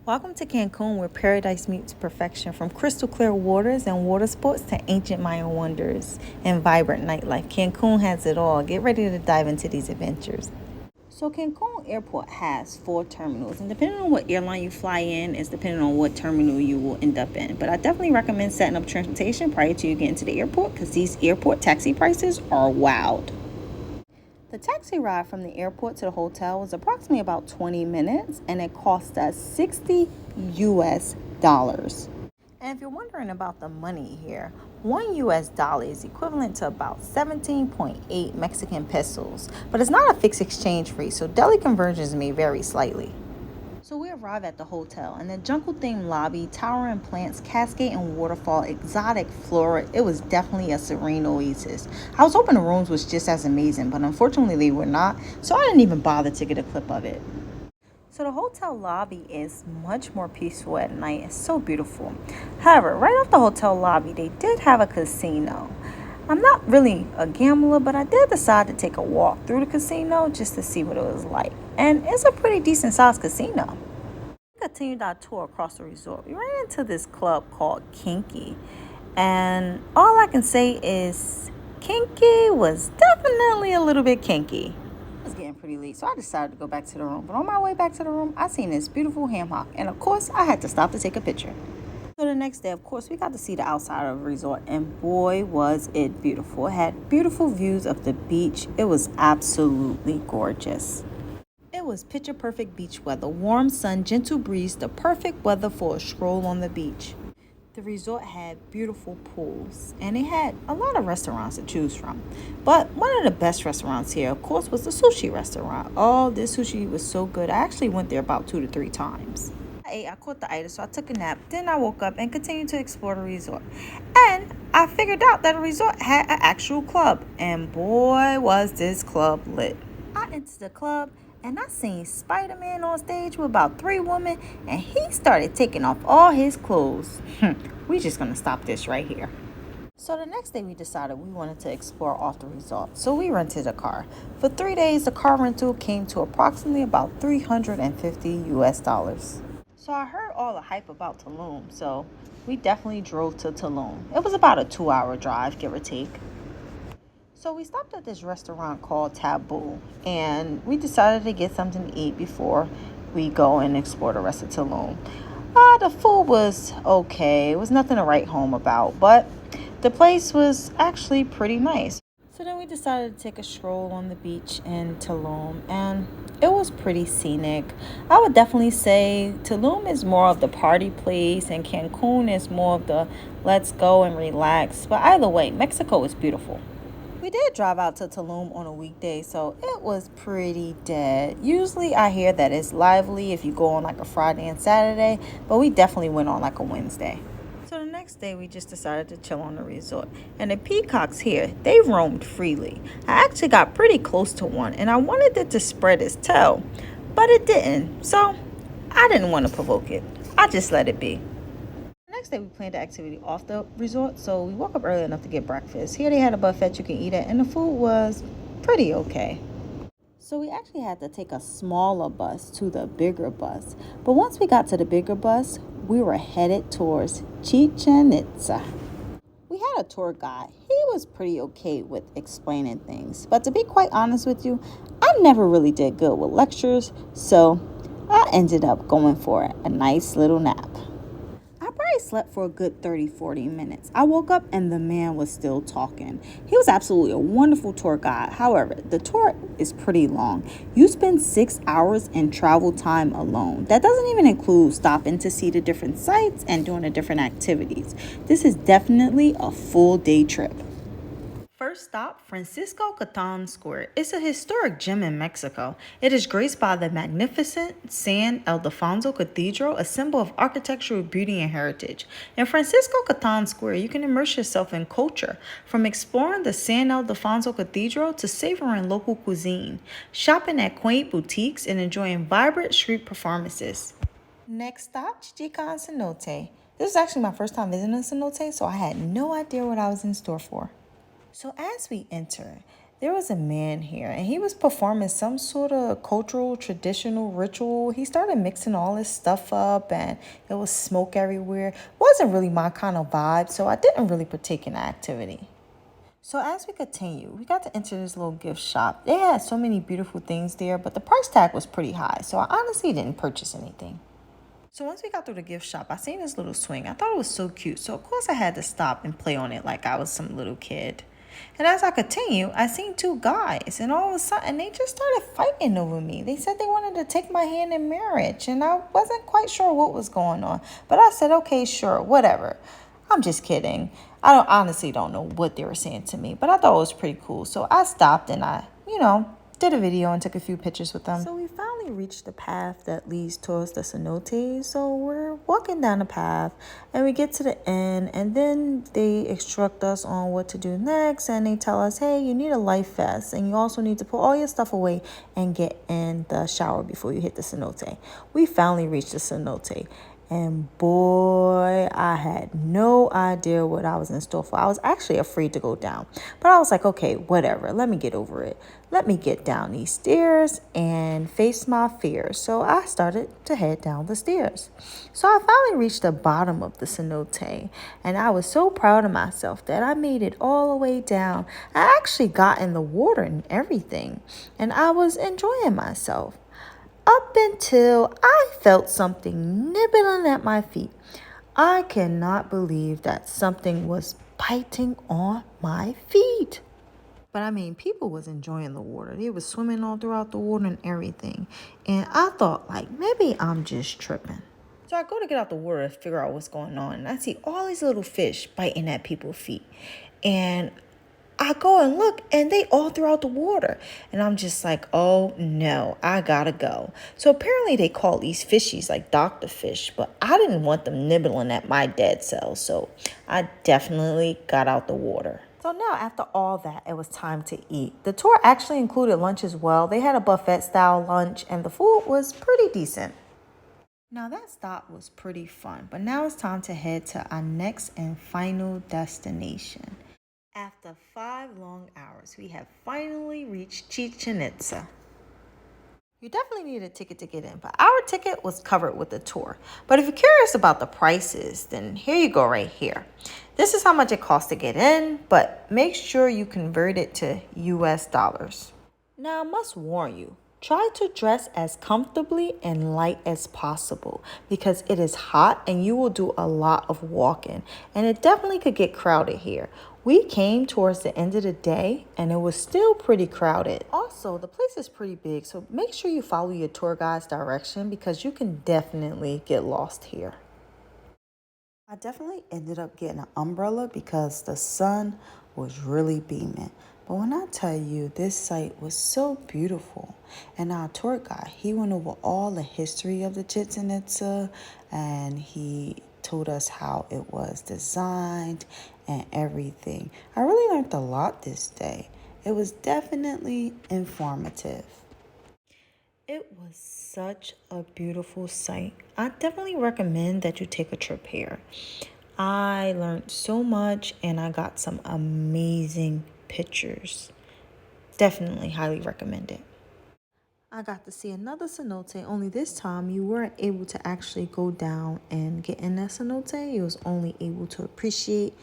Welcome to Cancun, where paradise meets perfection. From crystal clear waters and water sports to ancient Mayan wonders and vibrant nightlife, Cancun has it all. Get ready to dive into these adventures. So Cancun Airport has 4 terminals, and depending on what airline you fly in is depending on what terminal you will end up in. But I definitely recommend setting up transportation prior to you getting to the airport because these airport taxi prices are wild. The taxi ride from the airport to the hotel was approximately about 20 minutes, and it cost us 60 US dollars. And if you're wondering about the money here, 1 US dollar is equivalent to about 17.8 Mexican pesos, but it's not a fixed exchange rate, so daily conversions may vary slightly. So we arrive at the hotel, and the jungle-themed lobby, towering plants, cascade and waterfall, exotic flora. It was definitely a serene oasis. I was hoping the rooms was just as amazing, but unfortunately they were not, so I didn't even bother to get a clip of it. So the hotel lobby is much more peaceful at night. It's so beautiful. However, right off the hotel lobby, they did have a casino. I'm not really a gambler, but I did decide to take a walk through the casino just to see what it was like. And it's a pretty decent sized casino. We continued our tour across the resort. We ran into this club called Kinky. And all I can say is Kinky was definitely a little bit kinky. It was getting pretty late, so I decided to go back to the room. But on my way back to the room, I seen this beautiful ham hock. And of course, I had to stop to take a picture. So the next day, of course, we got to see the outside of the resort, and boy, was it beautiful. It had beautiful views of the beach. It was absolutely gorgeous. It was picture perfect beach weather, warm sun, gentle breeze, the perfect weather for a stroll on the beach. The resort had beautiful pools, and it had a lot of restaurants to choose from. But one of the best restaurants here, of course, was the sushi restaurant. Oh, this sushi was so good. I actually went there about 2 to 3 times. I caught the itis, so I took a nap. Then I woke up and continued to explore the resort. And I figured out that the resort had an actual club. And boy, was this club lit. I entered the club and I seen Spider-Man on stage with about 3 women, and he started taking off all his clothes. We just gonna stop this right here. So the next day we decided we wanted to explore off the resort. So we rented a car. For 3 days, the car rental came to approximately about 350 US dollars. So I heard all the hype about Tulum, so we definitely drove to Tulum. It was about a 2-hour drive, give or take. So we stopped at this restaurant called Taboo, and we decided to get something to eat before we go and explore the rest of Tulum. The food was okay. It was nothing to write home about, but the place was actually pretty nice. So then we decided to take a stroll on the beach in Tulum, and it was pretty scenic. I would definitely say Tulum is more of the party place, and Cancun is more of the let's go and relax. But either way, Mexico is beautiful. We did drive out to Tulum on a weekday, so it was pretty dead. Usually I hear that it's lively if you go on like a Friday and Saturday, but we definitely went on like a Wednesday. So the next day, we just decided to chill on the resort. And the peacocks here, they roamed freely. I actually got pretty close to one, and I wanted it to spread its tail, but it didn't. So I didn't want to provoke it. I just let it be. The next day, we planned the activity off the resort, so we woke up early enough to get breakfast. Here they had a buffet you can eat at, and the food was pretty okay. So we actually had to take a smaller bus to the bigger bus. But once we got to the bigger bus, we were headed towards Chichen Itza. We had a tour guide. He was pretty okay with explaining things. But to be quite honest with you, I never really did good with lectures, so I ended up going for a nice little nap. I probably slept for a good 30-40 minutes. I woke up and the man was still talking. He was absolutely a wonderful tour guide. However, the tour is pretty long. You spend 6 hours in travel time alone. That doesn't even include stopping to see the different sites and doing the different activities. This is definitely a full day trip. First stop, Francisco Catan Square. It's a historic gem in Mexico. It is graced by the magnificent San Ildefonso Cathedral, a symbol of architectural beauty and heritage. In Francisco Catan Square, you can immerse yourself in culture, from exploring the San Ildefonso Cathedral to savoring local cuisine, shopping at quaint boutiques, and enjoying vibrant street performances. Next stop, Chichen Cenote. This was actually my first time visiting Cenote, so I had no idea what I was in store for. So as we enter, There was a man here and he was performing some sort of cultural, traditional ritual. He started mixing all his stuff up and there was smoke everywhere. Wasn't really my kind of vibe, so I didn't really partake in the activity. So as we continue, we got to enter this little gift shop. They had so many beautiful things there, but the price tag was pretty high, so I honestly didn't purchase anything. So once we got through the gift shop, I seen this little swing. I thought it was so cute, so of course I had to stop and play on it like I was some little kid. And as I continue, I seen two guys, and all of a sudden they just started fighting over me. They said they wanted to take my hand in marriage, and I wasn't quite sure what was going on. But I said, okay, sure, whatever. I'm just kidding. Honestly don't know what they were saying to me, but I thought it was pretty cool. So I stopped and I, did a video and took a few pictures with them. So we finally reached the path that leads towards the cenote. So we're walking down the path and we get to the end, and then they instruct us on what to do next, and they tell us, hey, you need a life vest and you also need to put all your stuff away and get in the shower before you hit the cenote. We finally reached the cenote. And boy, I had no idea what I was in store for. I was actually afraid to go down. But I was like, okay, whatever. Let me get over it. Let me get down these stairs and face my fears. So I started to head down the stairs. So I finally reached the bottom of the cenote. And I was so proud of myself that I made it all the way down. I actually got in the water and everything. And I was enjoying myself. Up until I felt something nibbling at my feet. I cannot believe that something was biting on my feet. But I mean, people was enjoying the water. They was swimming all throughout the water and everything. And I thought, like, maybe I'm just tripping. So I go to get out the water to figure out what's going on. And I see all these little fish biting at people's feet. And I go and look, and they all throughout the water. And I'm just like, oh, no, I gotta go. So apparently they call these fishies like Dr. Fish, but I didn't want them nibbling at my dead cells. So I definitely got out the water. So now after all that, it was time to eat. The tour actually included lunch as well. They had a buffet-style lunch, and the food was pretty decent. Now that stop was pretty fun, but now it's time to head to our next and final destination. After 5 long hours, we have finally reached Chichen Itza. You definitely need a ticket to get in, but our ticket was covered with the tour. But if you're curious about the prices, then here you go right here. This is how much it costs to get in, but make sure you convert it to US dollars. Now I must warn you, try to dress as comfortably and light as possible because it is hot and you will do a lot of walking, and it definitely could get crowded here. We came towards the end of the day and it was still pretty crowded. Also, the place is pretty big, so make sure you follow your tour guide's direction because you can definitely get lost here. I definitely ended up getting an umbrella because the sun was really beaming. But when I tell you, this site was so beautiful. And our tour guide, he went over all the history of the Chichen Itza, and he told us how it was designed and everything. I really learned a lot this day. It was definitely informative. It was such a beautiful sight. I definitely recommend that you take a trip here. I learned so much and I got some amazing pictures. Definitely highly recommend it. I got to see another cenote, only this time you weren't able to actually go down and get in that cenote. You was only able to appreciate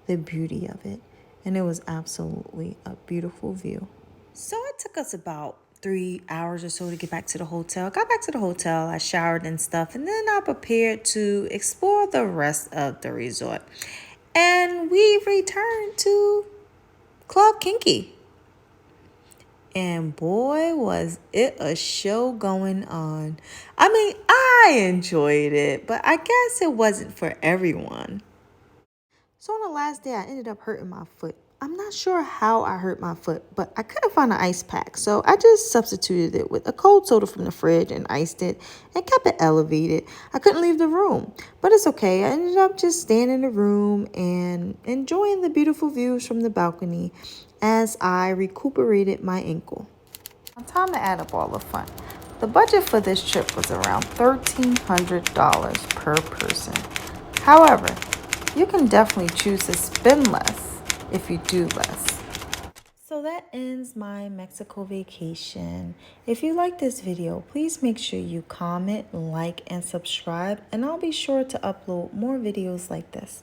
the beauty of it. And it was absolutely a beautiful view. So it took us about 3 hours or so to get back to the hotel. Got back to the hotel, I showered and stuff, and then I prepared to explore the rest of the resort. And we returned to Club Kinky. And boy, was it a show going on. I mean, I enjoyed it, but I guess it wasn't for everyone. So on the last day, I ended up hurting my foot. I'm not sure how I hurt my foot, but I couldn't find an ice pack. So I just substituted it with a cold soda from the fridge and iced it and kept it elevated. I couldn't leave the room, but it's okay. I ended up just staying in the room and enjoying the beautiful views from the balcony as I recuperated my ankle. Time to add up all the fun. The budget for this trip was around $1,300 per person. However, you can definitely choose to spend less if you do less. So So that ends my Mexico vacation. If you like this video, please make sure you comment, like, and subscribe, and I'll be sure to upload more videos like this.